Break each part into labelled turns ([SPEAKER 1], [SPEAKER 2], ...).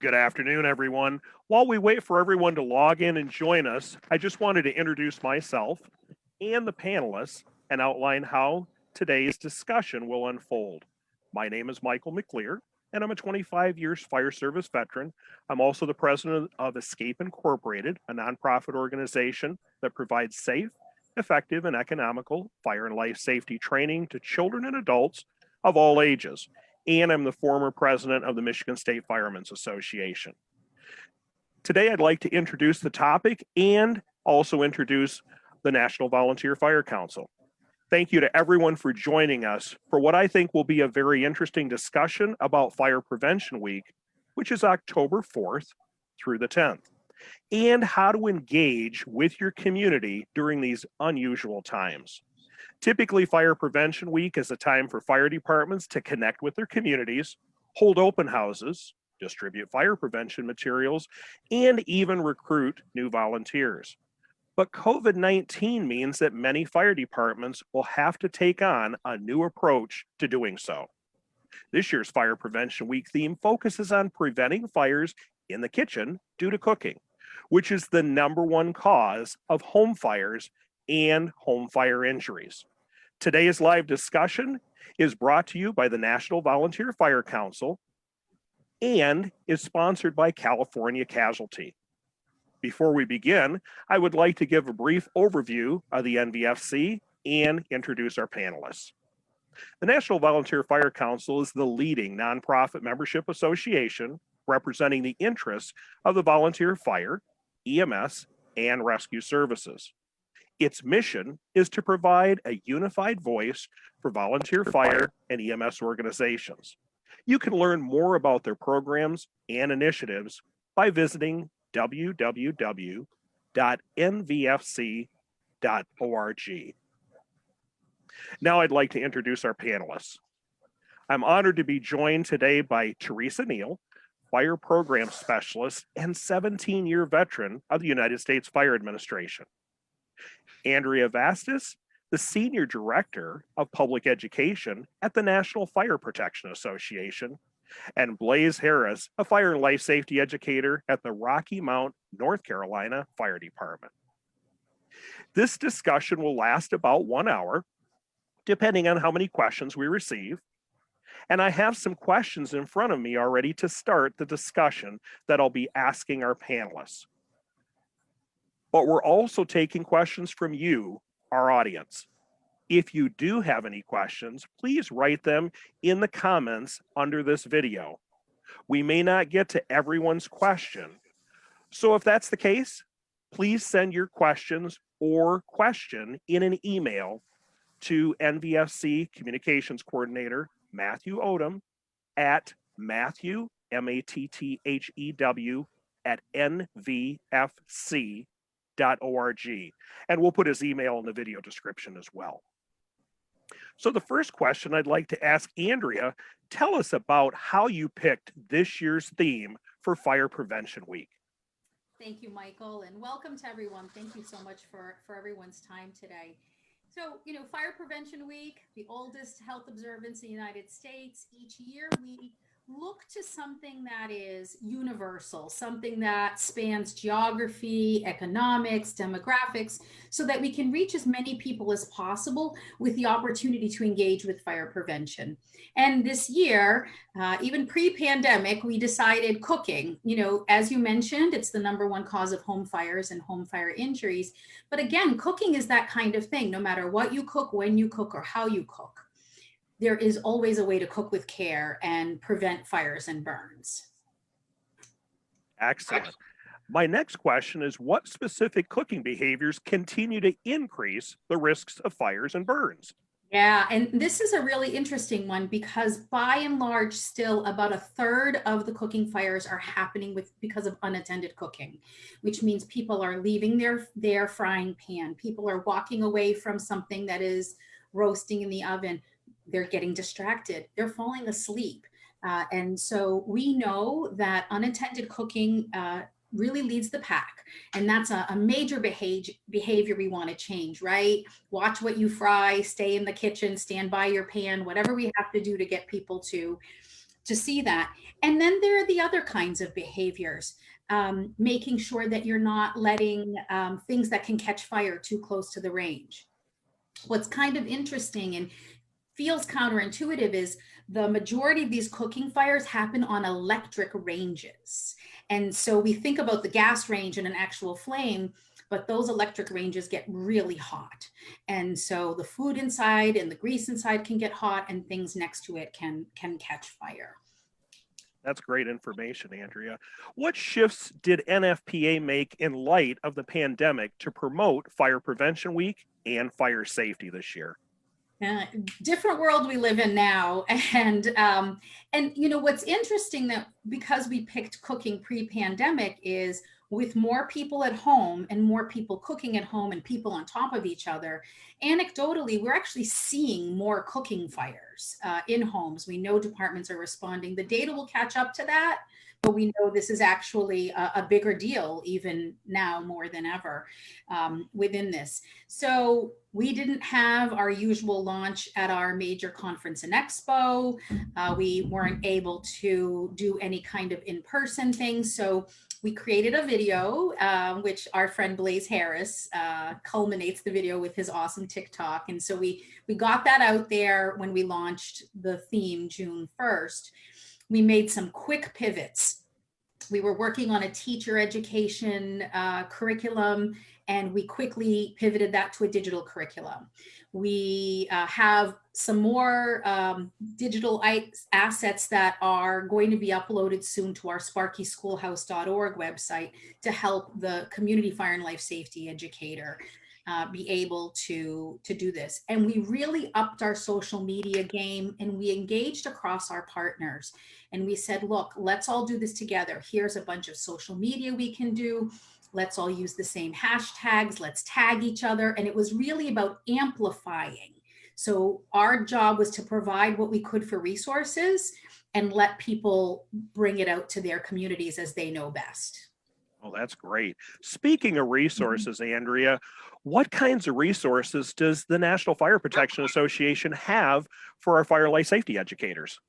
[SPEAKER 1] Good afternoon, everyone. While we wait for everyone to log in and join us, I just wanted to introduce myself and the panelists and outline how today's discussion will unfold. My name is Michael McLear, and I'm a 25 years fire service veteran. I'm also the president of Escape Incorporated, a nonprofit organization that provides safe, effective, and economical fire and life safety training to children and adults of all ages. And I'm the former president of the Michigan State Firemen's Association. Today, I'd like to introduce the topic and also introduce the National Volunteer Fire Council. Thank you to everyone for joining us for what I think will be a very interesting discussion about Fire Prevention Week, which is October 4th through the 10th, and how to engage with your community during these unusual times. Typically, Fire Prevention Week is a time for fire departments to connect with their communities, hold open houses, distribute fire prevention materials, and even recruit new volunteers. But COVID-19 means that many fire departments will have to take on a new approach to doing so. This year's Fire Prevention Week theme focuses on preventing fires in the kitchen due to cooking, which is the #1 cause of home fires and home fire injuries. Today's live discussion is brought to you by the National Volunteer Fire Council and is sponsored by California Casualty. Before we begin, I would like to give a brief overview of the NVFC and introduce our panelists. The National Volunteer Fire Council is the leading nonprofit membership association representing the interests of the volunteer fire, EMS, and rescue services. Its mission is to provide a unified voice for volunteer fire and EMS organizations. You can learn more about their programs and initiatives by visiting www.nvfc.org. Now I'd like to introduce our panelists. I'm honored to be joined today by Teresa Neal, Fire Program Specialist and 17-year veteran of the United States Fire Administration. Andrea Vastis, the Senior Director of Public Education at the National Fire Protection Association, and Blaze Harris, a fire and life safety educator at the Rocky Mount, North Carolina Fire Department. This discussion will last about 1 hour, depending on how many questions we receive. And I have some questions in front of me already to start the discussion that I'll be asking our panelists. But we're also taking questions from you, our audience. If you do have any questions, please write them in the comments under this video. We may not get to everyone's question. So if that's the case, please send your questions or question in an email to NVFC Communications Coordinator Matthew Odom at Matthew, M-A-T-T-H-E-W, at NVFC.org. And we'll put his email in the video description as well. So the first question I'd like to ask Andrea, tell us about how you picked this year's theme for Fire Prevention Week.
[SPEAKER 2] Thank you, Michael, and welcome to everyone. Thank you so much for everyone's time today. So, Fire Prevention Week, the oldest health observance in the United States. Each year we look to something that is universal, something that spans geography, economics, demographics, so that we can reach as many people as possible with the opportunity to engage with fire prevention. And this year, even pre-pandemic, we decided cooking. As you mentioned, it's the #1 cause of home fires and home fire injuries. But again, cooking is that kind of thing. No matter what you cook, when you cook, or how you cook, there is always a way to cook with care and prevent fires and burns.
[SPEAKER 1] Excellent. My next question is, what specific cooking behaviors continue to increase the risks of fires and burns?
[SPEAKER 2] Yeah, and this is a really interesting one because by and large, still about 1/3 of the cooking fires are happening because of unattended cooking, which means people are leaving their frying pan. People are walking away from something that is roasting in the oven. They're getting distracted. They're falling asleep. And so we know that unattended cooking really leads the pack. And that's a major behavior we want to change, right? Watch what you fry, stay in the kitchen, stand by your pan, whatever we have to do to get people to to see that. And then there are the other kinds of behaviors, making sure that you're not letting things that can catch fire too close to the range. What's kind of interesting and feels counterintuitive is the majority of these cooking fires happen on electric ranges. And so we think about the gas range and an actual flame, but those electric ranges get really hot. And so the food inside and the grease inside can get hot, and things next to it can catch fire.
[SPEAKER 1] That's great information, Andrea. What shifts did NFPA make in light of the pandemic to promote Fire Prevention Week and fire safety this year?
[SPEAKER 2] Different world we live in now, and you know what's interesting, that because we picked cooking pre-pandemic, is with more people at home and more people cooking at home and people on top of each other, anecdotally we're actually seeing more cooking fires in homes. We know departments are responding. The data will catch up to that, but we know this is actually a bigger deal even now more than ever within this. So we didn't have our usual launch at our major conference and expo. We weren't able to do any kind of in-person thing. So we created a video, which our friend Blaze Harris culminates the video with his awesome TikTok. And so we got that out there when we launched the theme June 1st. We made some quick pivots. We were working on a teacher education curriculum, and we quickly pivoted that to a digital curriculum. We have some more digital assets that are going to be uploaded soon to our sparkyschoolhouse.org website to help the community fire and life safety educator be able to do this. And we really upped our social media game, and we engaged across our partners. And we said, look, let's all do this together. Here's a bunch of social media we can do. Let's all use the same hashtags. Let's tag each other. And it was really about amplifying. So our job was to provide what we could for resources and let people bring it out to their communities as they know best.
[SPEAKER 1] Oh, that's great. Speaking of resources, Andrea, what kinds of resources does the National Fire Protection Association have for our fire life safety educators?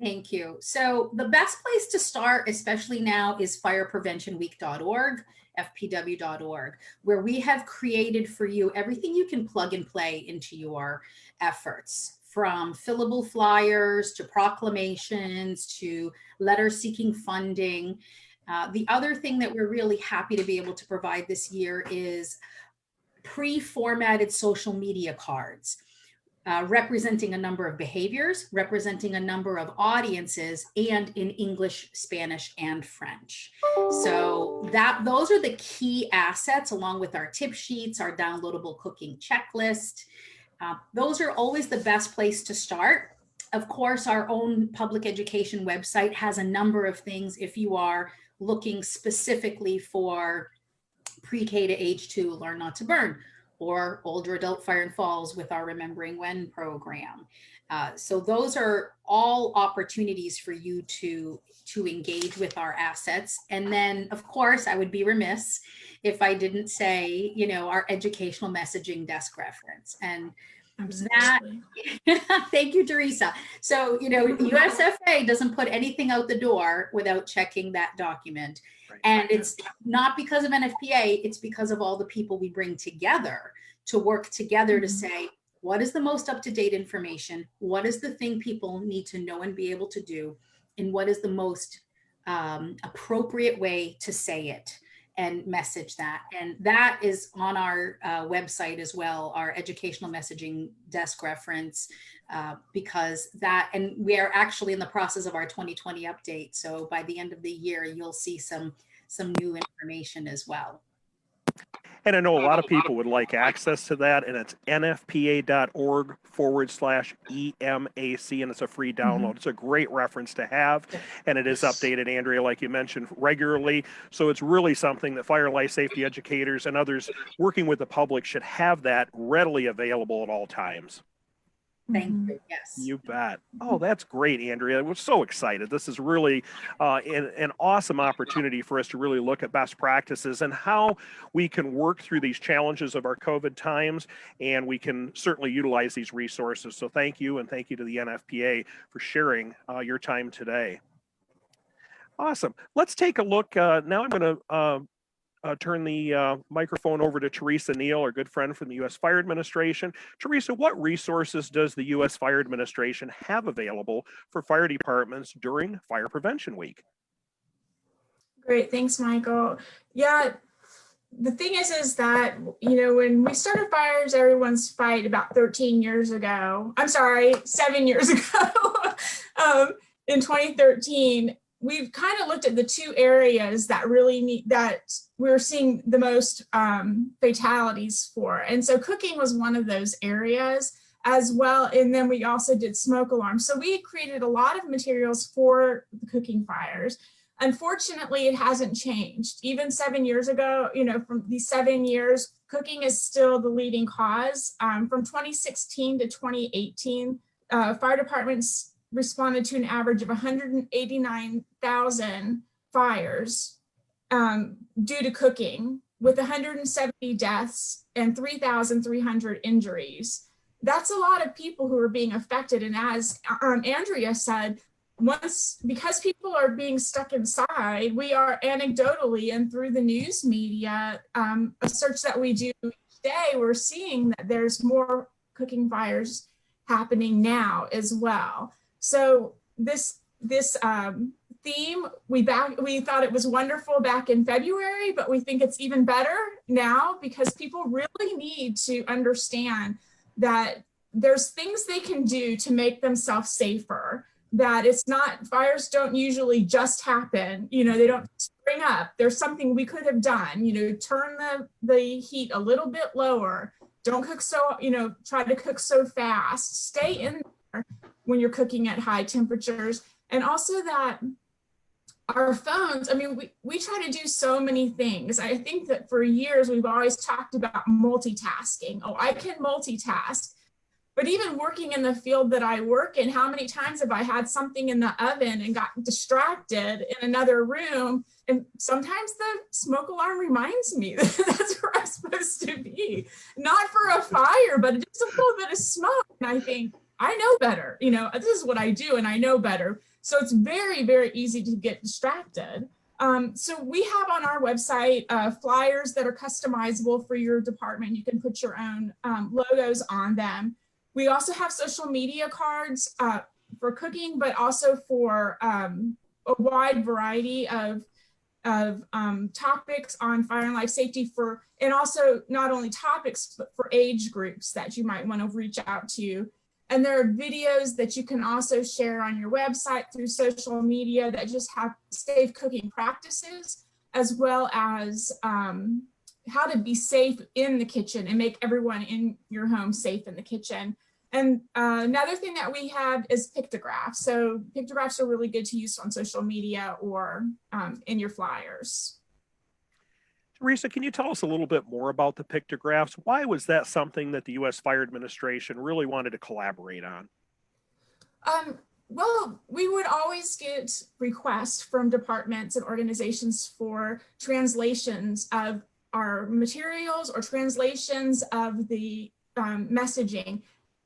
[SPEAKER 2] Thank you. So the best place to start, especially now, is firepreventionweek.org, fpw.org, where we have created for you everything you can plug and play into your efforts, from fillable flyers to proclamations to letters seeking funding. The other thing that we're really happy to be able to provide this year is pre-formatted social media cards. Representing a number of behaviors, representing a number of audiences, and in English, Spanish, and French. So those are the key assets, along with our tip sheets, our downloadable cooking checklist. Those are always the best place to start. Of course, our own public education website has a number of things if you are looking specifically for pre-K to age 2, Learn Not to Burn, or older adult fire and falls with our Remembering When program. So those are all opportunities for you to engage with our assets. And then, of course, I would be remiss if I didn't say, you know, our educational messaging desk reference. And that, thank you, Teresa. So, you know, USFA doesn't put anything out the door without checking that document. Right. And it's not because of NFPA, it's because of all the people we bring together to work together to say, what is the most up-to-date information? What is the thing people need to know and be able to do? And what is the most appropriate way to say it and message that? And that is on our website as well, our educational messaging desk reference, because that, and we are actually in the process of our 2020 update. So by the end of the year, you'll see some new information as well.
[SPEAKER 1] And I know a lot of people would like access to that, and it's nfpa.org/EMAC, and it's a free download. It's a great reference to have, and it is updated, Andrea, like you mentioned, regularly. So it's really something that fire life safety educators and others working with the public should have that readily available at all times.
[SPEAKER 2] Thank
[SPEAKER 3] Mhm.
[SPEAKER 2] you. Yes.
[SPEAKER 1] You bet. Oh, that's great, Andrea. We're so excited. This is really an awesome opportunity for us to really look at best practices and how we can work through these challenges of our COVID times, and we can certainly utilize these resources. So thank you, and thank you to the NFPA for sharing your time today. Awesome. Let's take a look. Now I'm going to turn the microphone over to Teresa Neal, our good friend from the U.S. Fire Administration. Teresa, what resources does the U.S. Fire Administration have available for fire departments during Fire Prevention Week?
[SPEAKER 3] Great, thanks, Michael. Yeah, the thing is that, you know, when we started Fires Everyone's Fight about 13 years ago, I'm sorry, 7 years ago, in 2013, we've kind of looked at the two areas that really need, that we're seeing the most fatalities for. And so cooking was one of those areas as well. And then we also did smoke alarms. So we created a lot of materials for the cooking fires. Unfortunately, it hasn't changed. Even 7 years ago, you know, from these 7 years, cooking is still the leading cause. From 2016 to 2018, fire departments responded to an average of 189,000 fires due to cooking, with 170 deaths and 3,300 injuries. That's a lot of people who are being affected. And as Andrea said, because people are being stuck inside, we are anecdotally and through the news media, a search that we do each day, we're seeing that there's more cooking fires happening now as well. So this theme, we thought it was wonderful back in February, but we think it's even better now because people really need to understand that there's things they can do to make themselves safer. That it's not, fires don't usually just happen, you know, they don't spring up. There's something we could have done, you know, turn the heat a little bit lower. Don't cook so, you know, try to cook so fast. Stay in there when you're cooking at high temperatures. And also that our phones, I mean, we try to do so many things. I think that for years, we've always talked about multitasking. Oh, I can multitask. But even working in the field that I work in, how many times have I had something in the oven and got distracted in another room? And sometimes the smoke alarm reminds me that that's where I'm supposed to be. Not for a fire, but just a little bit of smoke. And I think, I know better. You know, this is what I do and I know better. So it's very, very easy to get distracted. So we have on our website flyers that are customizable for your department. You can put your own logos on them. We also have social media cards for cooking, but also for a wide variety of topics on fire and life safety and also not only topics, but for age groups that you might want to reach out to. And there are videos that you can also share on your website through social media that just have safe cooking practices, as well as how to be safe in the kitchen and make everyone in your home safe in the kitchen. And another thing that we have is pictographs. So pictographs are really good to use on social media or in your flyers.
[SPEAKER 1] Teresa, can you tell us a little bit more about the pictographs? Why was that something that the U.S. Fire Administration really wanted to collaborate on?
[SPEAKER 3] Well, we would always get requests from departments and organizations for translations of our materials or translations of the messaging.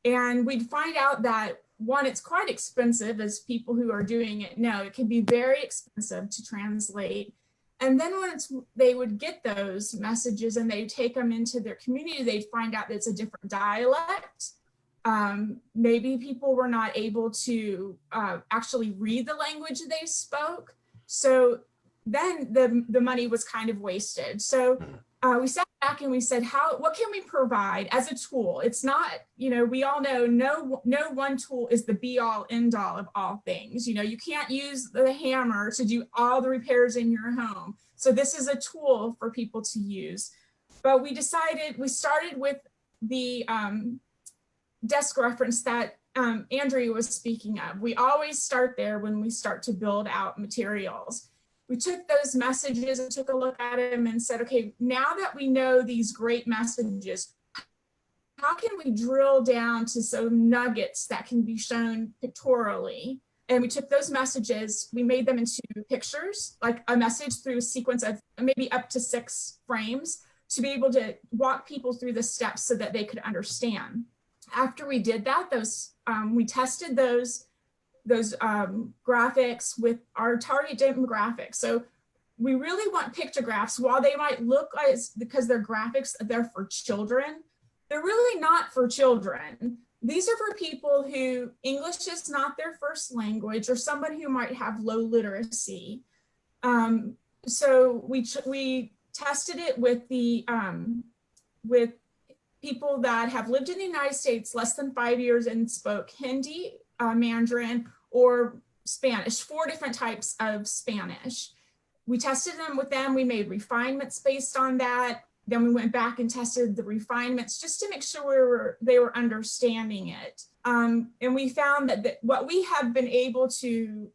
[SPEAKER 3] And we'd find out that, one, it's quite expensive, as people who are doing it know. It can be very expensive to translate. And then once they would get those messages and they'd take them into their community, they'd find out that it's a different dialect. Maybe people were not able to actually read the language they spoke. So then the money was kind of wasted. So we sat back and we said, what can we provide as a tool? It's not, you know, we all know no one tool is the be all end all of all things. You know, you can't use the hammer to do all the repairs in your home. So this is a tool for people to use. But we started with the desk reference that Andrea was speaking of. We always start there when we start to build out materials. We took those messages and took a look at them and said, okay, now that we know these great messages, how can we drill down to some nuggets that can be shown pictorially? And we took those messages, we made them into pictures, like a message through a sequence of maybe up to 6 frames, to be able to walk people through the steps so that they could understand. After we did that, we tested those graphics with our target demographics. So we really want pictographs, while they might look as, because they're graphics, they're for children, they're really not for children. These are for people who English is not their first language, or someone who might have low literacy. So we tested it with with people that have lived in the United States less than 5 years and spoke Hindi, Mandarin, or Spanish, 4 different types of Spanish. We tested them with them. We made refinements based on that. Then we went back and tested the refinements just to make sure they were understanding it. And we found that what we have been able to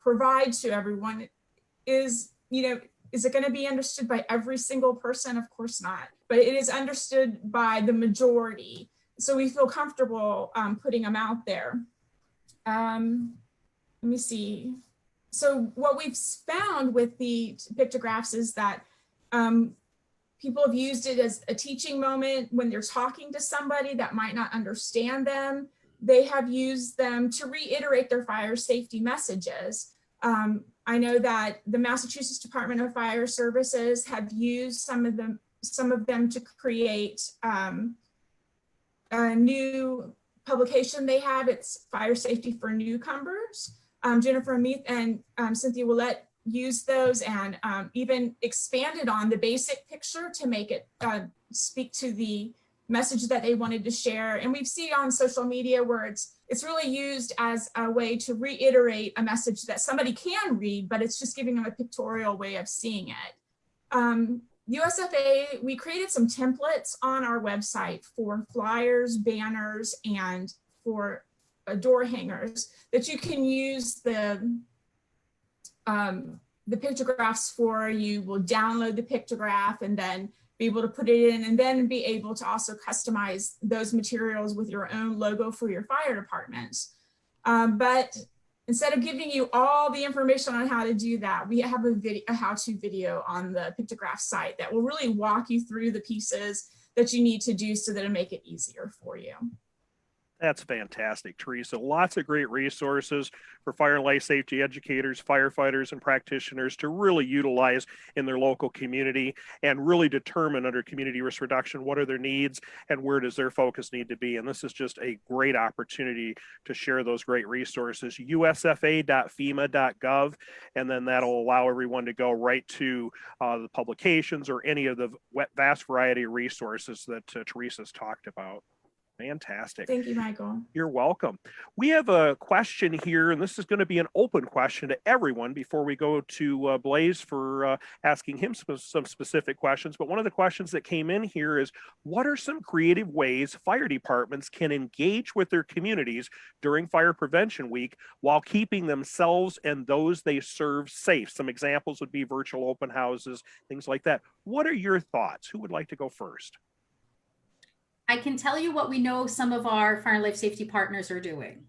[SPEAKER 3] provide to everyone is, is it going to be understood by every single person? Of course not, but it is understood by the majority. So we feel comfortable putting them out there. Let me see. So what we've found with the pictographs is that people have used it as a teaching moment when they're talking to somebody that might not understand them. They have used them to reiterate their fire safety messages. I know that the Massachusetts Department of Fire Services have used some of them to create a new publication they have. It's Fire Safety for Newcomers. Jennifer Meath and Cynthia Willett used those and even expanded on the basic picture to make it speak to the message that they wanted to share. And we've seen on social media where it's really used as a way to reiterate a message that somebody can read, but it's just giving them a pictorial way of seeing it. USFA, we created some templates on our website for flyers, banners, and for door hangers that you can use the pictographs for. You will download the pictograph and then be able to put it in, and then be able to also customize those materials with your own logo for your fire departments. But instead of giving you all the information on how to do that, we have a how-to video on the pictograph site that will really walk you through the pieces that you need to do so that it'll make it easier for you.
[SPEAKER 1] That's fantastic, Teresa. Lots of great resources for fire and life safety educators, firefighters, and practitioners to really utilize in their local community and really determine under community risk reduction what are their needs and where does their focus need to be. And this is just a great opportunity to share those great resources. usfa.fema.gov, and then that'll allow everyone to go right to the publications or any of the vast variety of resources that Teresa's talked about. Fantastic.
[SPEAKER 3] Thank you, Michael.
[SPEAKER 1] You're welcome. We have a question here, and this is going to be an open question to everyone before we go to Blaze for asking him some specific questions. But one of the questions that came in here is, what are some creative ways fire departments can engage with their communities during Fire Prevention Week while keeping themselves and those they serve safe? Some examples would be virtual open houses, things like that. What are your thoughts? Who would like to go first?
[SPEAKER 2] I can tell you what we know some of our fire and life safety partners are doing.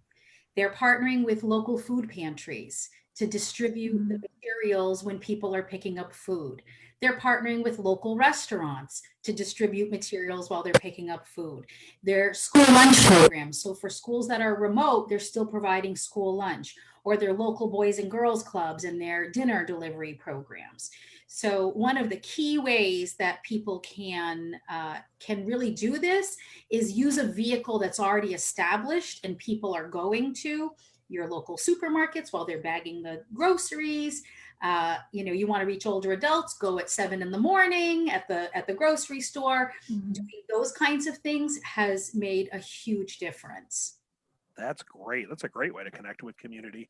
[SPEAKER 2] They're partnering with local food pantries to distribute the materials when people are picking up food. They're partnering with local restaurants to distribute materials while they're picking up food. Their school lunch programs. So for schools that are remote, they're still providing school lunch, or their local boys and girls clubs and their dinner delivery programs. So one of the key ways that people can really do this is use a vehicle that's already established and people are going to your local supermarkets while they're bagging the groceries. You want to reach older adults, go at 7 in the morning at the grocery store. Mm-hmm. Doing those kinds of things has made a huge difference.
[SPEAKER 1] That's great. That's a great way to connect with community.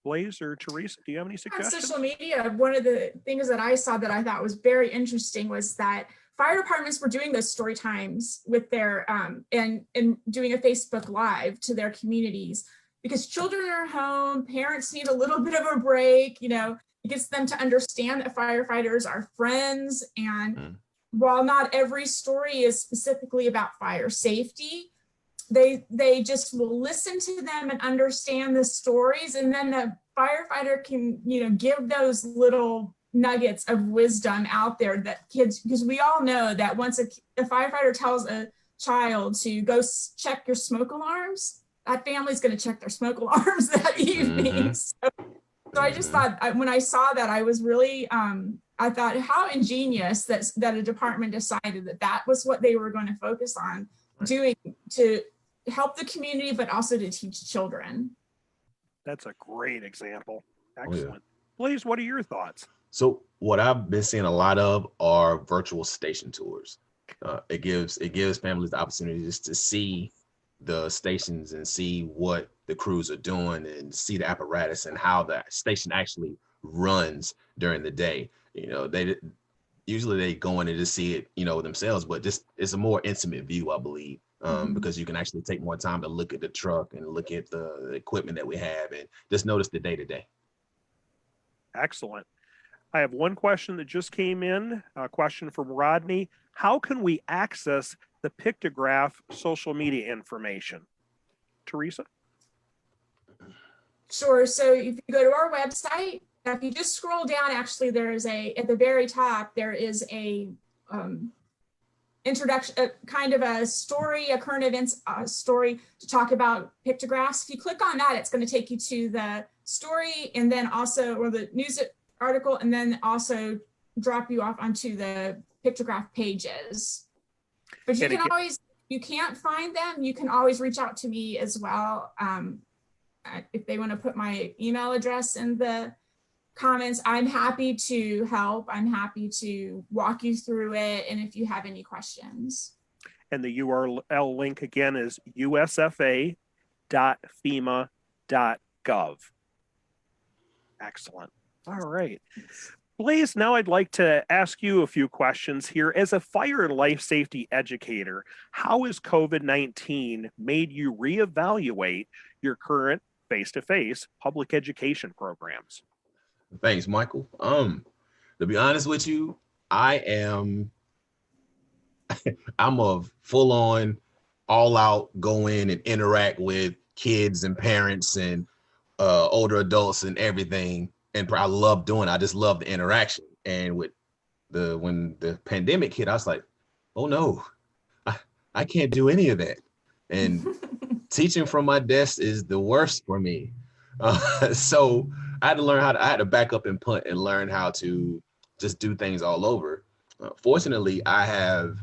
[SPEAKER 1] Blaze or Teresa, do you have any suggestions?
[SPEAKER 3] On social media, one of the things that I saw that I thought was very interesting was that fire departments were doing those story times with their and doing a Facebook Live to their communities, because children are home, parents need a little bit of a break. It gets them to understand that firefighters are friends, and while not every story is specifically about fire safety, they just will listen to them and understand the stories, and then the firefighter can, you know, give those little nuggets of wisdom out there that kids, because we all know that once a firefighter tells a child to go check your smoke alarms, that family's going to check their smoke alarms that evening. So I just thought, when I saw that, I was really, I thought how ingenious that a department decided that that was what they were going to focus on doing to help the community, but also to teach children.
[SPEAKER 1] That's a great example. Excellent. Blaze, what are your thoughts?
[SPEAKER 4] So what I've been seeing a lot of are virtual station tours. It gives families the opportunity just to see the stations and see what the crews are doing and see the apparatus and how the station actually runs during the day. You know, they go in and just see it, you know, themselves, but just it's a more intimate view, I believe, because you can actually take more time to look at the truck and look at the equipment that we have and just notice the day-to-day.
[SPEAKER 1] Excellent. I have one question that just came in, a question from Rodney. How can we access the Pictograph social media information? Teresa?
[SPEAKER 3] Sure. So if you go to our website, if you just scroll down, actually, there's at the very top, there is a introduction, kind of a story, a current events story to talk about pictographs. If you click on that, it's going to take you to the story and then also, or the news article, and then also drop you off onto the pictograph pages. But you can always, you can't find them, you can always reach out to me as well. If they want to put my email address in the comments, I'm happy to help. I'm happy to walk you through it. And if you have any questions.
[SPEAKER 1] And the URL link again is usfa.fema.gov. Excellent. All right. Blaze, now I'd like to ask you a few questions here. As a fire and life safety educator, how has COVID-19 made you reevaluate your current face-to-face public education programs?
[SPEAKER 4] Thanks, Michael. To be honest with you, I'm a full-on, all-out go in and interact with kids and parents and older adults and everything. And I love doing it. I just love the interaction. And when the pandemic hit, I was like, oh no, I can't do any of that. And teaching from my desk is the worst for me. So I had to learn I had to back up and punt and learn how to just do things all over. Fortunately, I have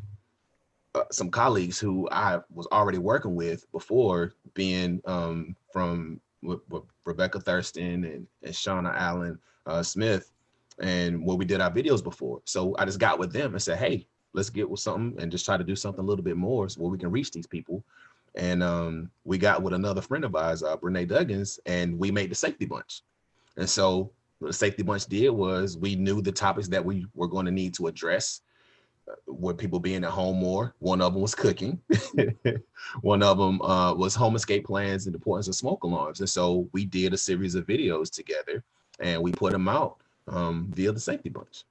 [SPEAKER 4] some colleagues who I was already working with before, being with Rebecca Thurston and Shauna Allen Smith, and where we did our videos before. So I just got with them and said, hey, let's get with something and just try to do something a little bit more so where we can reach these people. And we got with another friend of ours, Brene Duggins, and we made the Safety Bunch. And so what the Safety Bunch did was we knew the topics that we were going to need to address with people being at home more. One of them was cooking. One of them was home escape plans and the importance of smoke alarms. And so we did a series of videos together and we put them out via the Safety Bunch.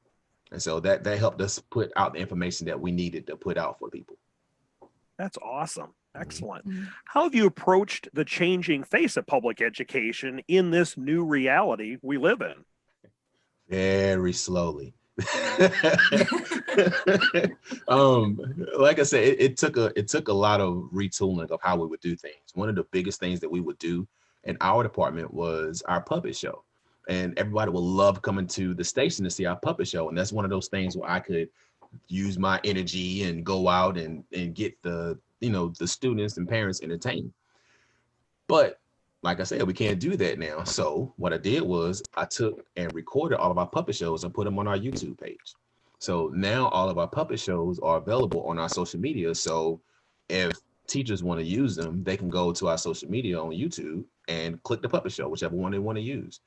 [SPEAKER 4] And so that helped us put out the information that we needed to put out for people.
[SPEAKER 1] That's awesome. Excellent. How have you approached the changing face of public education in this new reality we live in?
[SPEAKER 4] Very slowly. Like I said, it took a lot of retooling of how we would do things. One of the biggest things that we would do in our department was our puppet show. And everybody would love coming to the station to see our puppet show. And that's one of those things where I could use my energy and go out and get the students and parents entertained. But like I said, we can't do that now. So what I did was I took and recorded all of our puppet shows and put them on our YouTube page. So now all of our puppet shows are available on our social media. So if teachers want to use them, they can go to our social media on YouTube and click the puppet show, whichever one they want to use.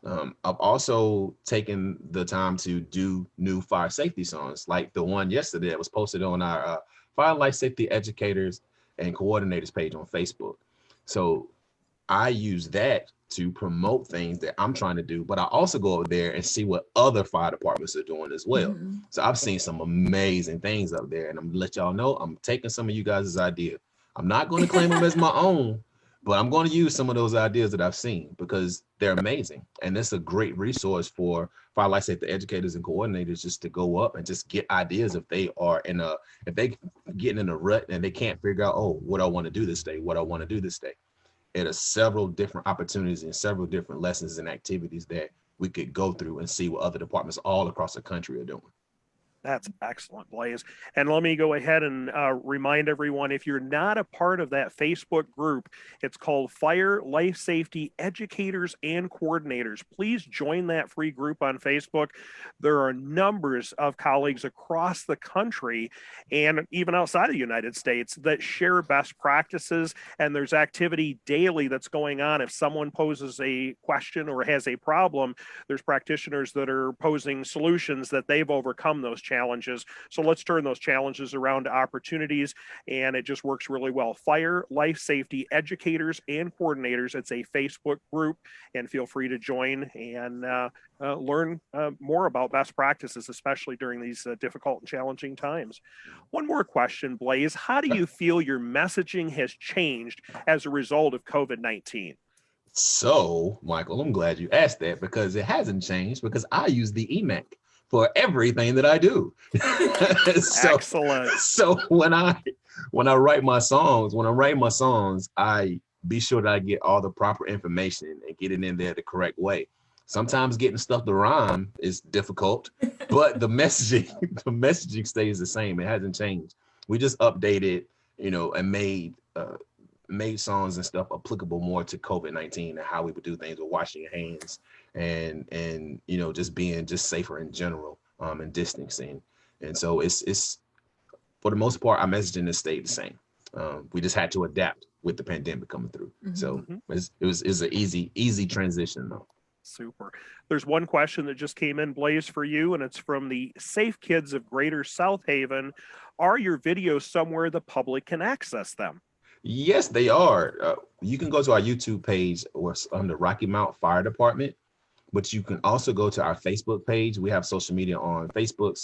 [SPEAKER 4] I've also taken the time to do new fire safety songs, like the one yesterday that was posted on our Fire Life Safety Educators and Coordinators page on Facebook. So I use that to promote things that I'm trying to do, but I also go over there and see what other fire departments are doing as well. So I've seen some amazing things up there, and I'm gonna let y'all know I'm taking some of you guys' idea. I'm not going to claim them as my own, but I'm going to use some of those ideas that I've seen because they're amazing. And it's a great resource for fire life safety educators and coordinators just to go up and just get ideas if they are if they getting in a rut and they can't figure out, oh, what I want to do this day, what I want to do this day. It are several different opportunities and several different lessons and activities that we could go through and see what other departments all across the country are doing.
[SPEAKER 1] That's excellent, Blaze. And let me go ahead and remind everyone, if you're not a part of that Facebook group, it's called Fire Life Safety Educators and Coordinators. Please join that free group on Facebook. There are numbers of colleagues across the country and even outside of the United States that share best practices, and there's activity daily that's going on. If someone poses a question or has a problem, there's practitioners that are posing solutions that they've overcome those challenges. So let's turn those challenges around to opportunities, and it just works really well. Fire Life Safety Educators and Coordinators. It's a Facebook group, and feel free to join and learn more about best practices, especially during these difficult and challenging times. One more question, Blaze. How do you feel your messaging has changed as a result of COVID-19?
[SPEAKER 4] So, Michael, I'm glad you asked that because it hasn't changed because I use the EMAC for everything that I do.
[SPEAKER 1] Excellent.
[SPEAKER 4] So when I write my songs, I be sure that I get all the proper information and get it in there the correct way. Sometimes getting stuff to rhyme is difficult, but the messaging stays the same. It hasn't changed. We just updated, and made songs and stuff applicable more to COVID-19 and how we would do things with washing your hands and just being just safer in general, and distancing. And so it's for the most part, our messaging has stayed the same. We just had to adapt with the pandemic coming through. So it was an easy transition though.
[SPEAKER 1] Super. There's one question that just came in, Blaze, for you, and it's from the Safe Kids of Greater South Haven. Are your videos somewhere the public can access them?
[SPEAKER 4] Yes, they are. You can go to our YouTube page or under Rocky Mount Fire Department, but you can also go to our Facebook page. We have social media on Facebook,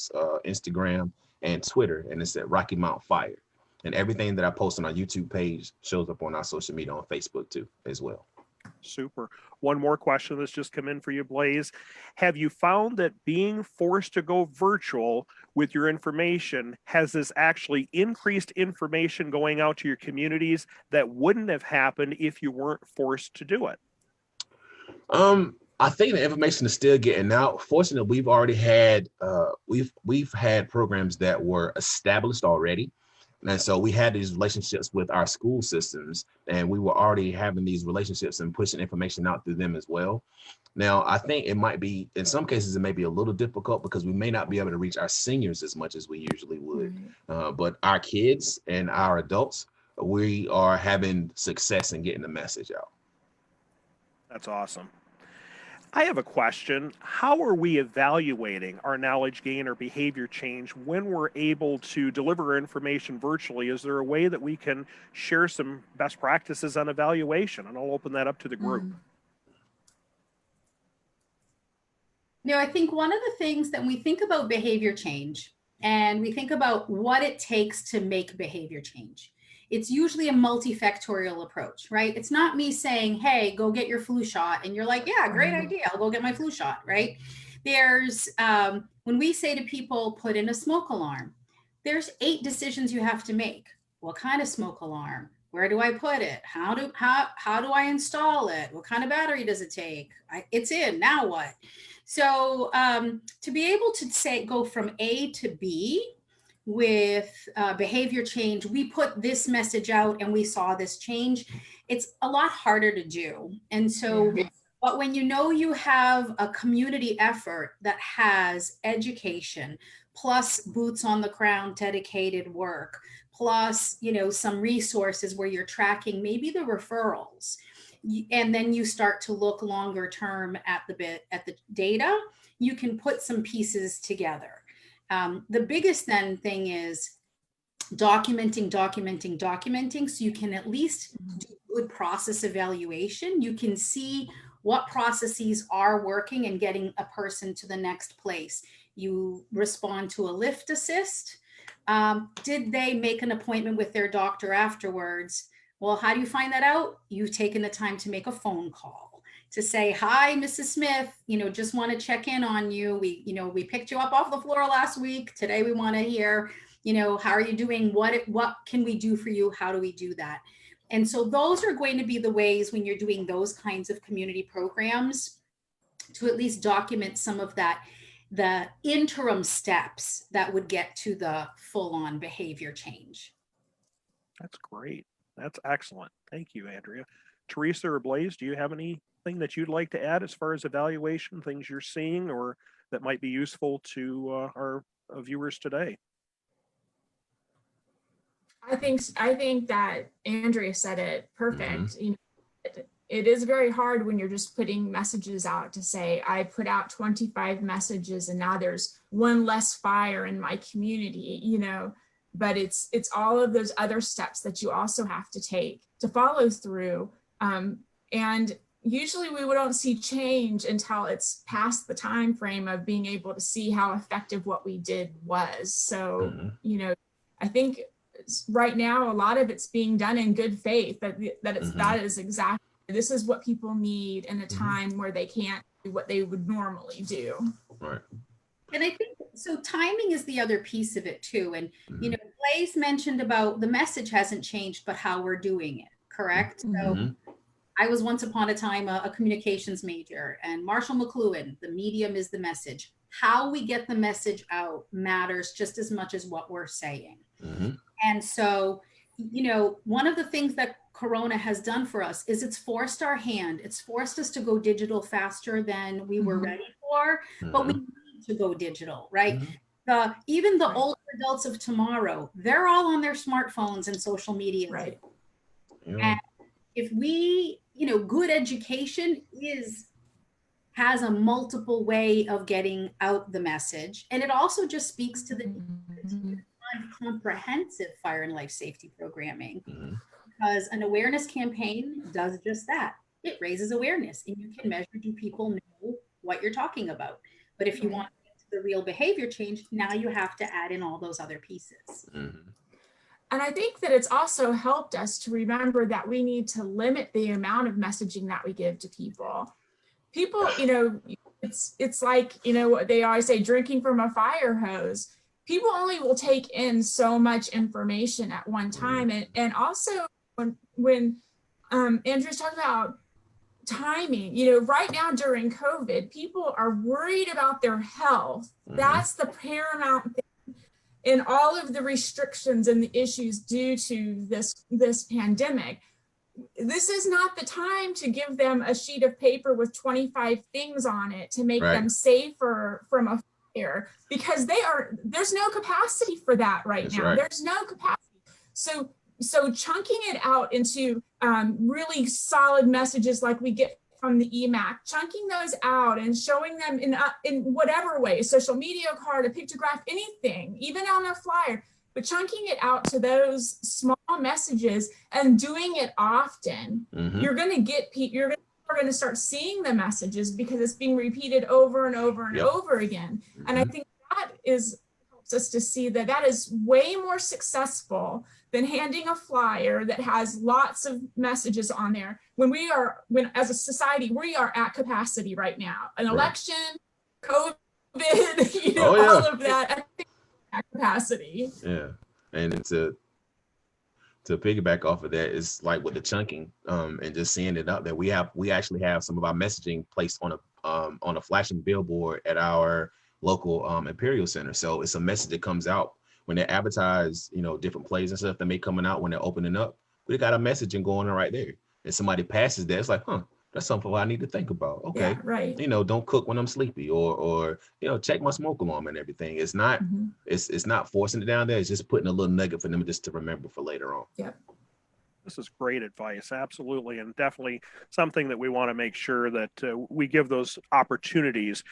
[SPEAKER 4] Instagram, and Twitter, and it's at Rocky Mount Fire. And everything that I post on our YouTube page shows up on our social media on Facebook too, as well.
[SPEAKER 1] Super. One more question that's just come in for you, Blaze. Have you found that being forced to go virtual with your information, has this actually increased information going out to your communities that wouldn't have happened if you weren't forced to do it?
[SPEAKER 4] I think the information is still getting out. Fortunately, we've already had we've had programs that were established already. And so we had these relationships with our school systems, and we were already having these relationships and pushing information out through them as well. Now, I think it might be, in some cases, it may be a little difficult because we may not be able to reach our seniors as much as we usually would. But our kids and our adults, we are having success in getting the message out.
[SPEAKER 1] That's awesome. I have a question. How are we evaluating our knowledge gain or behavior change when we're able to deliver information virtually? Is there a way that we can share some best practices on evaluation? And I'll open that up to the group.
[SPEAKER 2] I think one of the things that we think about behavior change and we think about what it takes to make behavior change, it's usually a multifactorial approach, right? It's not me saying, hey, go get your flu shot. And you're like, yeah, great idea. I'll go get my flu shot, right? There's, when we say to people, put in a smoke alarm, there's 8 decisions you have to make. What kind of smoke alarm? Where do I put it? How do I install it? What kind of battery does it take? It's in, now what? So to be able to go from A to B, with behavior change, we put this message out and we saw this change. It's a lot harder to do. And so, but when you have a community effort that has education, plus boots on the ground, dedicated work, plus, some resources where you're tracking maybe the referrals, and then you start to look longer term at the data, you can put some pieces together. The biggest thing is documenting so you can at least do good process evaluation. You can see what processes are working and getting a person to the next place. You respond to a lift assist. Did they make an appointment with their doctor afterwards? Well, how do you find that out? You've taken the time to make a phone call to say, hi, Mrs. Smith, just want to check in on you. We picked you up off the floor last week. Today we want to hear, how are you doing? What can we do for you? How do we do that? And so those are going to be the ways when you're doing those kinds of community programs to at least document some of that, the interim steps that would get to the full-on behavior change.
[SPEAKER 1] That's great. That's excellent. Thank you, Andrea. Teresa or Blaze, do you have anything that you'd like to add as far as evaluation, things you're seeing or that might be useful to our viewers today?
[SPEAKER 3] I think that Andrea said it perfect. It is very hard when you're just putting messages out to say, I put out 25 messages and now there's one less fire in my community, but it's all of those other steps that you also have to take to follow through. And usually we don't see change until it's past the time frame of being able to see how effective what we did was. So, I think right now, a lot of it's being done in good faith, that is exactly, this is what people need in a time where they can't do what they would normally do.
[SPEAKER 4] Right.
[SPEAKER 2] And I think, so timing is the other piece of it too. And, Blaze mentioned about the message hasn't changed, but how we're doing it, correct? So I was once upon a time a communications major, and Marshall McLuhan, the medium is the message. How we get the message out matters just as much as what we're saying. And so, one of the things that Corona has done for us is it's forced our hand. It's forced us to go digital faster than we were ready for, but we need to go digital, right? Even the older adults of tomorrow, they're all on their smartphones and social media.
[SPEAKER 3] Right.
[SPEAKER 2] And if we, good education has a multiple way of getting out the message. And it also just speaks to the comprehensive fire and life safety programming, because an awareness campaign does just that. It raises awareness, and you can measure, do people know what you're talking about? But if you want to get to the real behavior change, now you have to add in all those other pieces.
[SPEAKER 3] And I think that it's also helped us to remember that we need to limit the amount of messaging that we give to people. People, it's like, they always say, drinking from a fire hose. People only will take in so much information at one time. And also when Andrew's talking about timing, right now during COVID, people are worried about their health. That's the paramount thing in all of the restrictions and the issues due to this pandemic. This is not the time to give them a sheet of paper with 25 things on it to make them safer from a fire, because there's no capacity for that right now. There's no capacity. So chunking it out into really solid messages like we get from the EMAC, chunking those out and showing them in whatever way, social media card, a pictograph, anything, even on a flyer, but chunking it out to those small messages and doing it often, you're going to start seeing the messages because it's being repeated over and over and over again. And I think that helps us to see that is way more successful than handing a flyer that has lots of messages on there. When as a society, we are at capacity right now. An election, COVID, all of that, I think at capacity.
[SPEAKER 4] Yeah, and to piggyback off of that, it's like with the chunking, and just seeing it up there. We actually have some of our messaging placed on a flashing billboard at our local Imperial Center. So it's a message that comes out when they advertise, different plays and stuff that may coming out when they're opening up. We got a messaging going on right there. And somebody passes that, it's like, that's something I need to think about. Okay.
[SPEAKER 3] Yeah, right.
[SPEAKER 4] Don't cook when I'm sleepy, or check my smoke alarm and everything. It's not it's not forcing it down there. It's just putting a little nugget for them just to remember for later on.
[SPEAKER 3] Yep.
[SPEAKER 1] This is great advice, absolutely, and definitely something that we want to make sure that we give those opportunities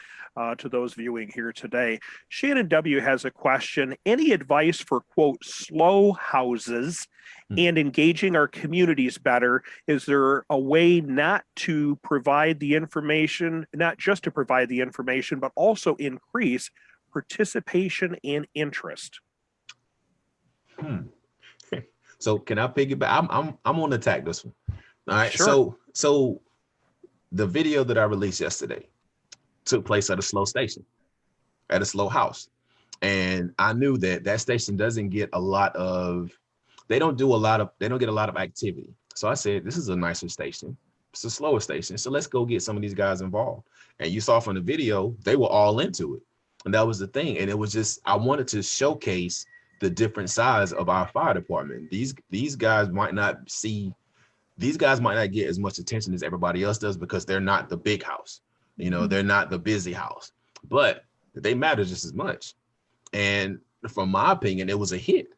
[SPEAKER 1] to those viewing here today. Shannon W. has a question. Any advice for, quote, slow houses and engaging our communities better? Is there a way not to provide the information, not just to provide the information, but also increase participation and interest?
[SPEAKER 4] So can I piggyback? I'm on attack this one. All right.
[SPEAKER 1] Sure.
[SPEAKER 4] So the video that I released yesterday took place at a slow station, at a slow house. And I knew that that station doesn't get a lot of, they don't get a lot of activity. So I said, this is a nicer station. It's a slower station. So let's go get some of these guys involved. And you saw from the video, they were all into it. And that was the thing. And it was just, I wanted to showcase the different sides of our fire department. These guys might not get as much attention as everybody else does because they're not the big house. You know, they're not the busy house, but they matter just as much. And from my opinion, it was a hit,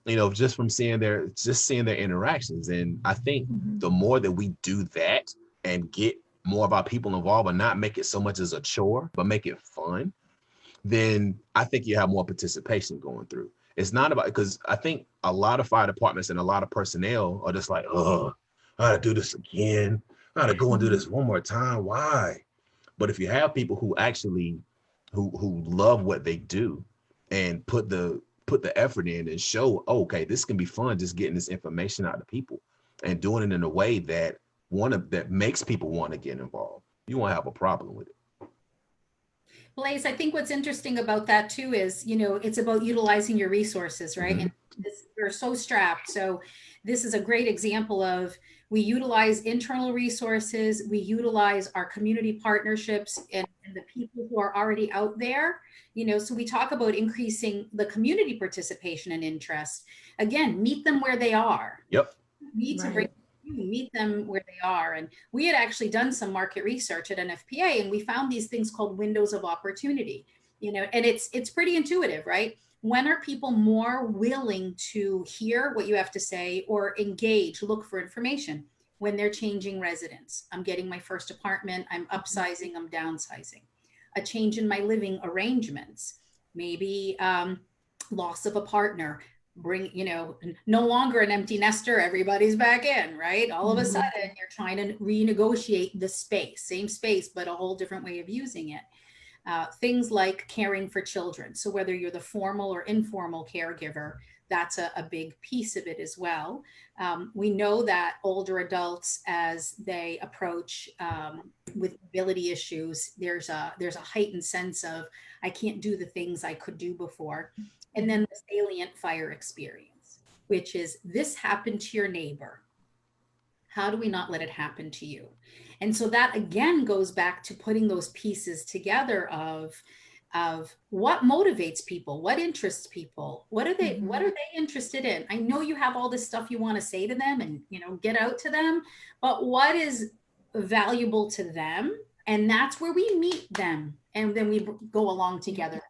[SPEAKER 4] you know, just from seeing their interactions. And I think the more that we do that and get more of our people involved and not make it so much as a chore, but make it fun, then I think you have more participation going through. It's not about, because I think a lot of fire departments and a lot of personnel are just like, oh, I gotta do this again. I gotta go and do this one more time. Why? But if you have people who actually, who love what they do and put the effort in and show, oh, okay, this can be fun, just getting this information out to people and doing it in a way that makes people want to get involved, you won't have a problem with it.
[SPEAKER 2] Blaze, I think what's interesting about that too is, you know, it's about utilizing your resources, right? And we're so strapped. So this is a great example of, we utilize internal resources, we utilize our community partnerships and the people who are already out there, you know, so we talk about increasing the community participation and interest. Again, meet them where they are.
[SPEAKER 4] Yep.
[SPEAKER 2] Meet them where they are. And we had actually done some market research at NFPA, and we found these things called windows of opportunity, you know, and it's pretty intuitive, right? When are people more willing to hear what you have to say or engage, look for information? When they're changing residence. I'm getting my first apartment, I'm upsizing, I'm downsizing. A change in my living arrangements, maybe loss of a partner, you know, no longer an empty nester, everybody's back in, right? All of a sudden you're trying to renegotiate the space, same space, but a whole different way of using it. Things like caring for children. So whether you're the formal or informal caregiver, that's a big piece of it as well. We know that older adults, as they approach with mobility issues, there's a heightened sense of, I can't do the things I could do before. And then the salient fire experience, which is, this happened to your neighbor. How do we not let it happen to you? And so that again goes back to putting those pieces together of what motivates people, what interests people, what are they interested in? I know you have all this stuff you want to say to them and, you know, get out to them, but what is valuable to them? And that's where we meet them, and then we go along together.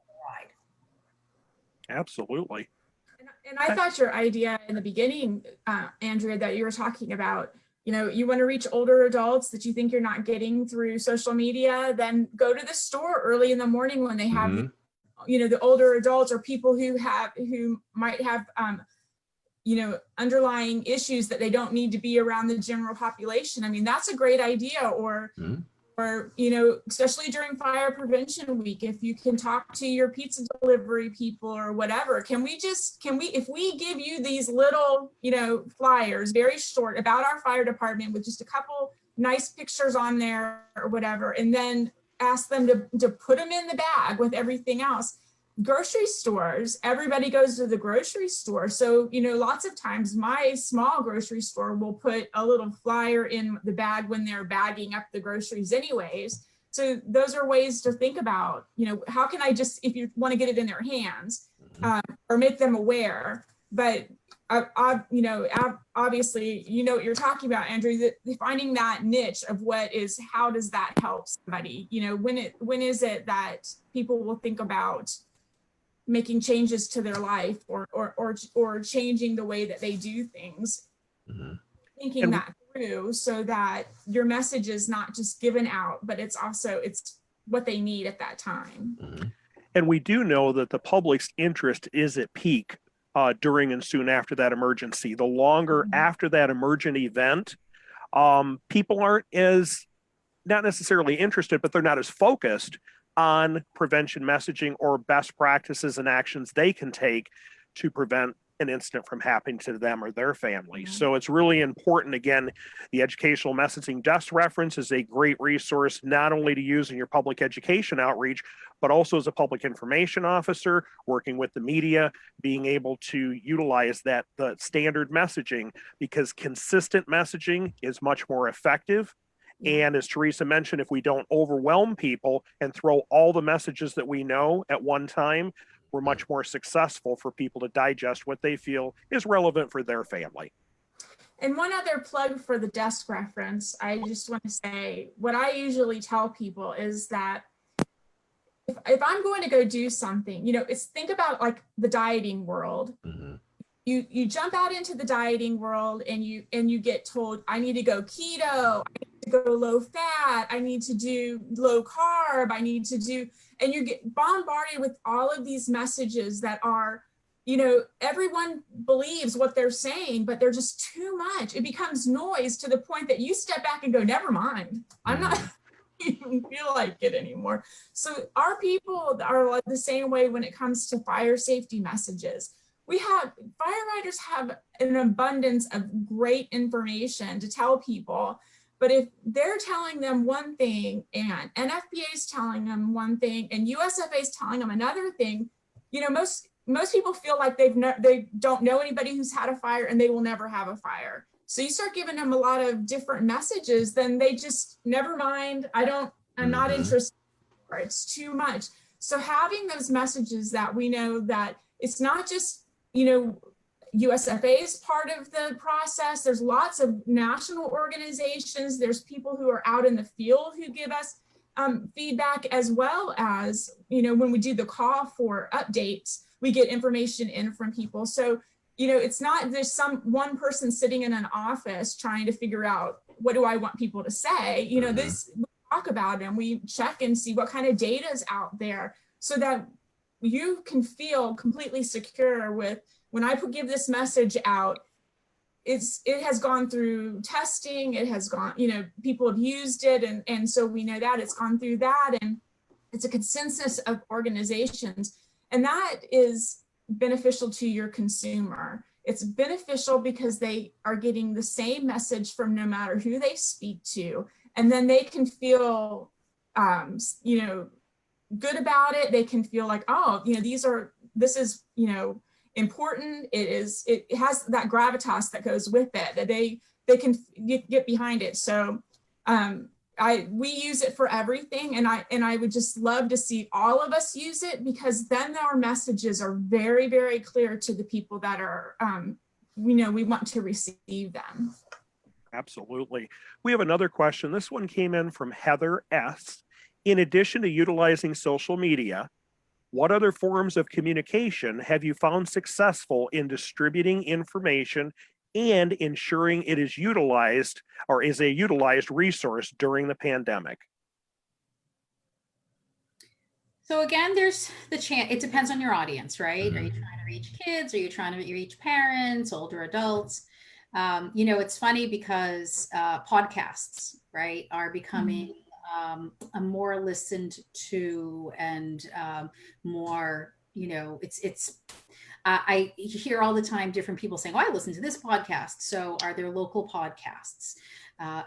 [SPEAKER 1] Absolutely.
[SPEAKER 3] And I thought your idea in the beginning, Andrea, that you were talking about, you know, you want to reach older adults that you think you're not getting through social media, then go to the store early in the morning when they have, you know, the older adults or people who might have, you know, underlying issues that they don't need to be around the general population. I mean, that's a great idea. Or, you know, especially during Fire Prevention Week, if you can talk to your pizza delivery people or whatever, if we give you these little, you know, flyers, very short, about our fire department with just a couple nice pictures on there or whatever, and then ask them to put them in the bag with everything else. Grocery stores, everybody goes to the grocery store. So, you know, lots of times my small grocery store will put a little flyer in the bag when they're bagging up the groceries anyways. So those are ways to think about, you know, how can I just, if you want to get it in their hands or make them aware, but you know, obviously, you know what you're talking about, Andrew, that finding that niche of how does that help somebody? You know, when is it that people will think about making changes to their life or changing the way that they do things? thinking
[SPEAKER 1] And-
[SPEAKER 3] that through so that your message is not just given out, but it's what they need at that time.
[SPEAKER 4] Mhm.
[SPEAKER 1] And we do know that the public's interest is at peak during and soon after that emergency. The longer
[SPEAKER 3] Mhm.
[SPEAKER 1] after that emergent event, people aren't as not necessarily interested, but they're not as focused on prevention messaging or best practices and actions they can take to prevent an incident from happening to them or their family.
[SPEAKER 3] Mhm.
[SPEAKER 1] So it's really important. Again, the Educational Messaging Desk Reference is a great resource, not only to use in your public education outreach, but also as a public information officer, working with the media, being able to utilize the standard messaging, because consistent messaging is much more effective.
[SPEAKER 3] Yeah.
[SPEAKER 1] And as Teresa mentioned, if we don't overwhelm people and throw all the messages that we know at one time, we're much more successful for people to digest what they feel is relevant for their family.
[SPEAKER 3] And one other plug for the desk reference, I just want to say what I usually tell people is that if I'm going to go do something, it's think about like the dieting world.
[SPEAKER 4] Mhm.
[SPEAKER 3] You jump out into the dieting world and you get told, I need to go keto, I need to go low fat, I need to do low carb, and you get bombarded with all of these messages that are, everyone believes what they're saying, but they're just too much. It becomes noise to the point that you step back and go, never mind, I'm not even feel like it anymore. So our people are like the same way when it comes to fire safety messages. Firefighters have an abundance of great information to tell people, but if they're telling them one thing and NFPA is telling them one thing and USFA is telling them another thing, most people feel like they don't know anybody who's had a fire and they will never have a fire. So you start giving them a lot of different messages, then they just, never mind, I'm not interested, or it's too much. So having those messages that we know that it's not just, USFA is part of the process. There's lots of national organizations. There's people who are out in the field who give us feedback, as well as, when we do the call for updates, we get information in from people. So, it's not there's one person sitting in an office trying to figure out, what do I want people to say? This, we talk about it and we check and see what kind of data is out there so that you can feel completely secure with, when I give this message out, it has gone through testing, it has gone, people have used it. And so we know that it's gone through that, and it's a consensus of organizations. And that is beneficial to your consumer. It's beneficial because they are getting the same message from no matter who they speak to. And then they can feel, good about it. They can feel like, oh, this is, important. It has that gravitas that goes with it, that they can get behind it. So we use it for everything, and I would just love to see all of us use it, because then our messages are very, very clear to the people that are we want to receive them.
[SPEAKER 1] Absolutely. We have another question. This one came in from Heather S. In addition to utilizing social media, what other forms of communication have you found successful in distributing information and ensuring it is utilized or is a utilized resource during the pandemic?
[SPEAKER 2] So again, there's the chance, it depends on your audience, right? Are you trying to reach kids? Are you trying to reach parents, older adults? It's funny because podcasts, right, are becoming a more listened to and more, I hear all the time different people saying, oh, I listen to this podcast. So are there local podcasts?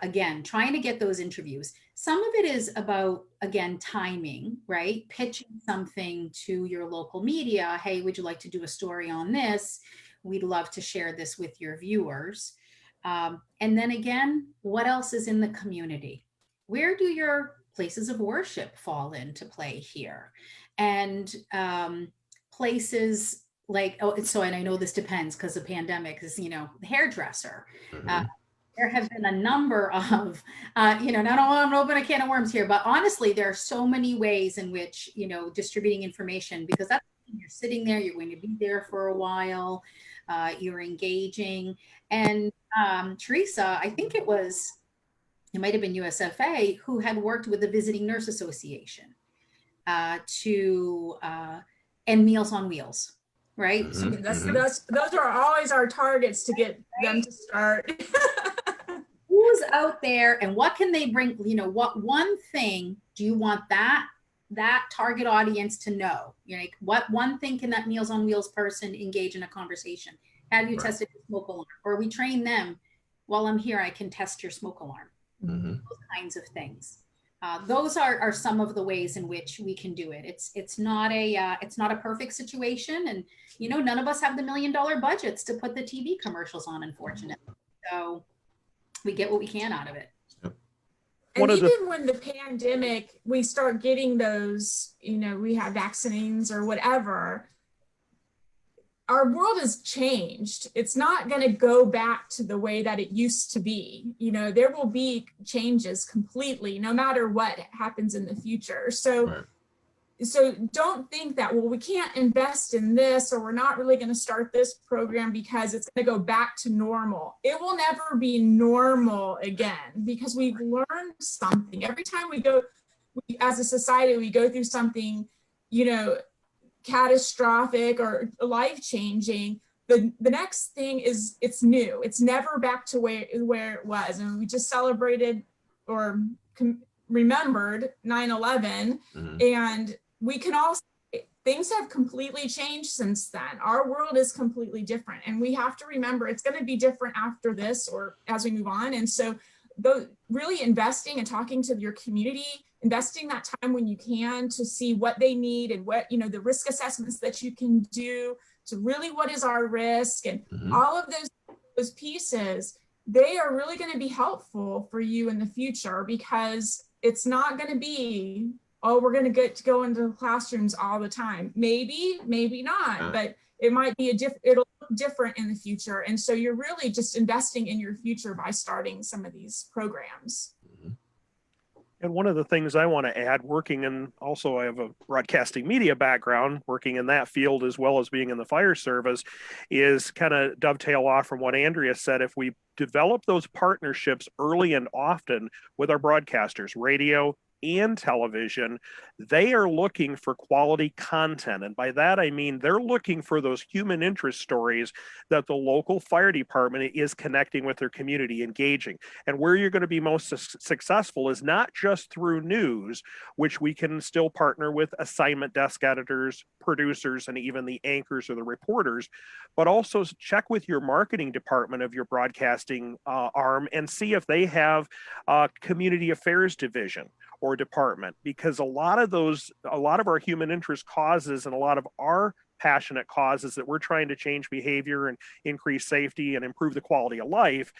[SPEAKER 2] Again, trying to get those interviews. Some of it is about, again, timing, right? Pitching something to your local media. Hey, would you like to do a story on this? We'd love to share this with your viewers. And then again, what else is in the community? Where do your places of worship fall into play here? And places like, and I know this depends because the pandemic is, the hairdresser. There have been a number of, I don't want to open a can of worms here, but honestly, there are so many ways in which, distributing information, because that's, you're sitting there, you're going to be there for a while. you're engaging. And Teresa, I think it might have been USFA who had worked with the Visiting Nurse Association to end Meals on Wheels, right? So
[SPEAKER 3] Those are always our targets to get them to start.
[SPEAKER 2] who's out there and what can they bring? You know, what one thing do you want that target audience to know? You know, like, what one thing can that Meals on Wheels person engage in a conversation? Have you tested your smoke alarm? Or we train them, while I'm here, I can test your smoke alarm. Those kinds of things. Those are some of the ways in which we can do it. It's not a perfect situation, and you know, none of us have the $1 million budgets to put the TV commercials on, unfortunately. So we get what we can out of it.
[SPEAKER 3] And even when the pandemic, we start getting those, you know, we have vaccines or whatever, our world has changed. It's not going to go back to the way that it used to be. You know, there will be changes completely, no matter what happens in the future. So, so don't think that, well, we can't invest in this, or we're not really going to start this program because it's going to go back to normal. It will never be normal again, because we've learned something. Every time as a society, we go through something, you know, catastrophic or life-changing, the next thing is it's new. It's never back to where it was. And we just celebrated or remembered 9/11, and we can all say things have completely changed since then. Our world is completely different, and we have to remember it's going to be different after this or as we move on. And so really investing and talking to your community, investing that time when you can to see what they need and what, you know, the risk assessments that you can do to really what is our risk, and all of those pieces, they are really going to be helpful for you in the future, because it's not going to be, oh, we're going to get to go into classrooms all the time. Maybe not, but it might be it'll look different in the future. And so you're really just investing in your future by starting some of these programs.
[SPEAKER 1] And one of the things I want to add, working in, also I have a broadcasting media background, working in that field as well as being in the fire service, is kind of dovetail off from what Andrea said. If we develop those partnerships early and often with our broadcasters, radio and television, they are looking for quality content. And by that, I mean, they're looking for those human interest stories that the local fire department is connecting with their community, engaging. And where you're going to be most successful is not just through news, which we can still partner with assignment desk editors, producers, and even the anchors or the reporters, but also check with your marketing department of your broadcasting arm and see if they have a community affairs division or department, because a lot of our human interest causes and a lot of our passionate causes that we're trying to change behavior and increase safety and improve the quality of life,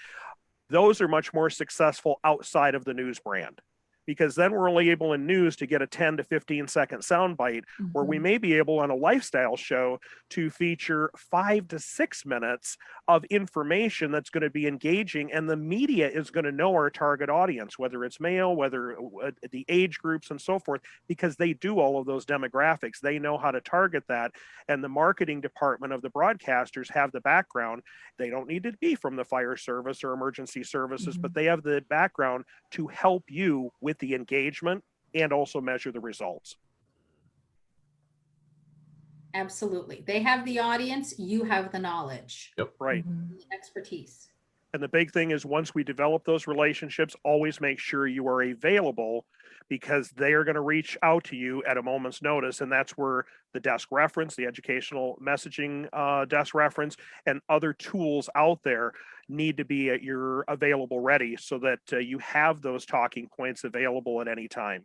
[SPEAKER 1] those are much more successful outside of the news brand. Because then we're only able in news to get a 10 to 15 second soundbite, where we may be able on a lifestyle show to feature 5 to 6 minutes of information that's going to be engaging, and the media is going to know our target audience, whether it's male, whether the age groups and so forth, because they do all of those demographics. They know how to target that, and the marketing department of the broadcasters have the background. They don't need to be from the fire service or emergency services, but they have the background to help you with the engagement and also measure the results.
[SPEAKER 2] Absolutely. They have the audience, you have the knowledge.
[SPEAKER 4] Yep.
[SPEAKER 1] Right.
[SPEAKER 2] The expertise.
[SPEAKER 1] And the big thing is, once we develop those relationships, always make sure you are available, because they are going to reach out to you at a moment's notice. And that's where the desk reference, the educational messaging desk reference, and other tools out there need to be at your available ready, so that you have those talking points available at any time.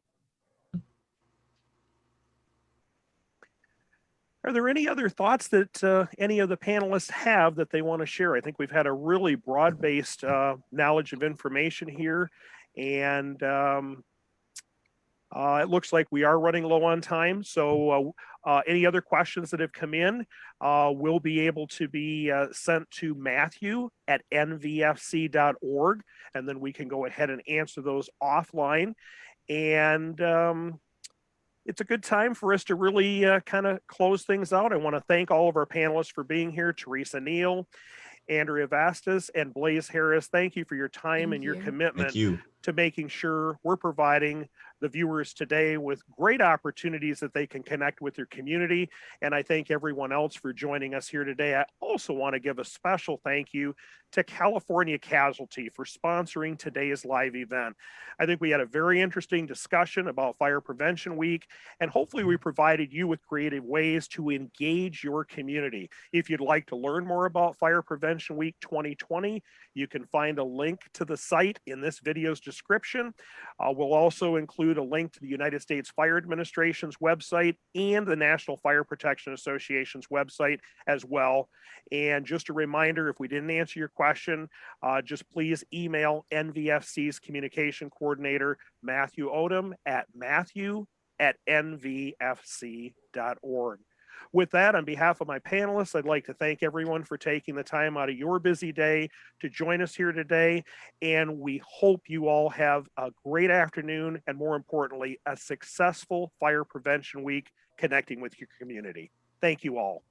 [SPEAKER 1] Are there any other thoughts that any of the panelists have that they want to share? I think we've had a really broad-based knowledge of information here, and it looks like we are running low on time. So any other questions that have come in will be able to be sent to Matthew at nvfc.org, and then we can go ahead and answer those offline. And it's a good time for us to really kind of close things out. I want to thank all of our panelists for being here. Teresa Neal, Andrea Vastas, and Blaze Harris. Thank you for your time
[SPEAKER 3] Thank
[SPEAKER 1] and your
[SPEAKER 3] you.
[SPEAKER 1] commitment
[SPEAKER 4] Thank you.
[SPEAKER 1] to making sure we're providing the viewers today with great opportunities that they can connect with their community. And I thank everyone else for joining us here today. I also want to give a special thank you to California Casualty for sponsoring today's live event. I think we had a very interesting discussion about Fire Prevention Week, and hopefully we provided you with creative ways to engage your community. If you'd like to learn more about Fire Prevention Week 2020, you can find a link to the site in this video's description. We'll also include a link to the United States Fire Administration's website and the National Fire Protection Association's website as well. And just a reminder, if we didn't answer your question, just please email NVFC's communication coordinator, Matthew Odom, at matthew@nvfc.org. With that, on behalf of my panelists, I'd like to thank everyone for taking the time out of your busy day to join us here today. And we hope you all have a great afternoon and, more importantly, a successful Fire Prevention Week connecting with your community. Thank you all.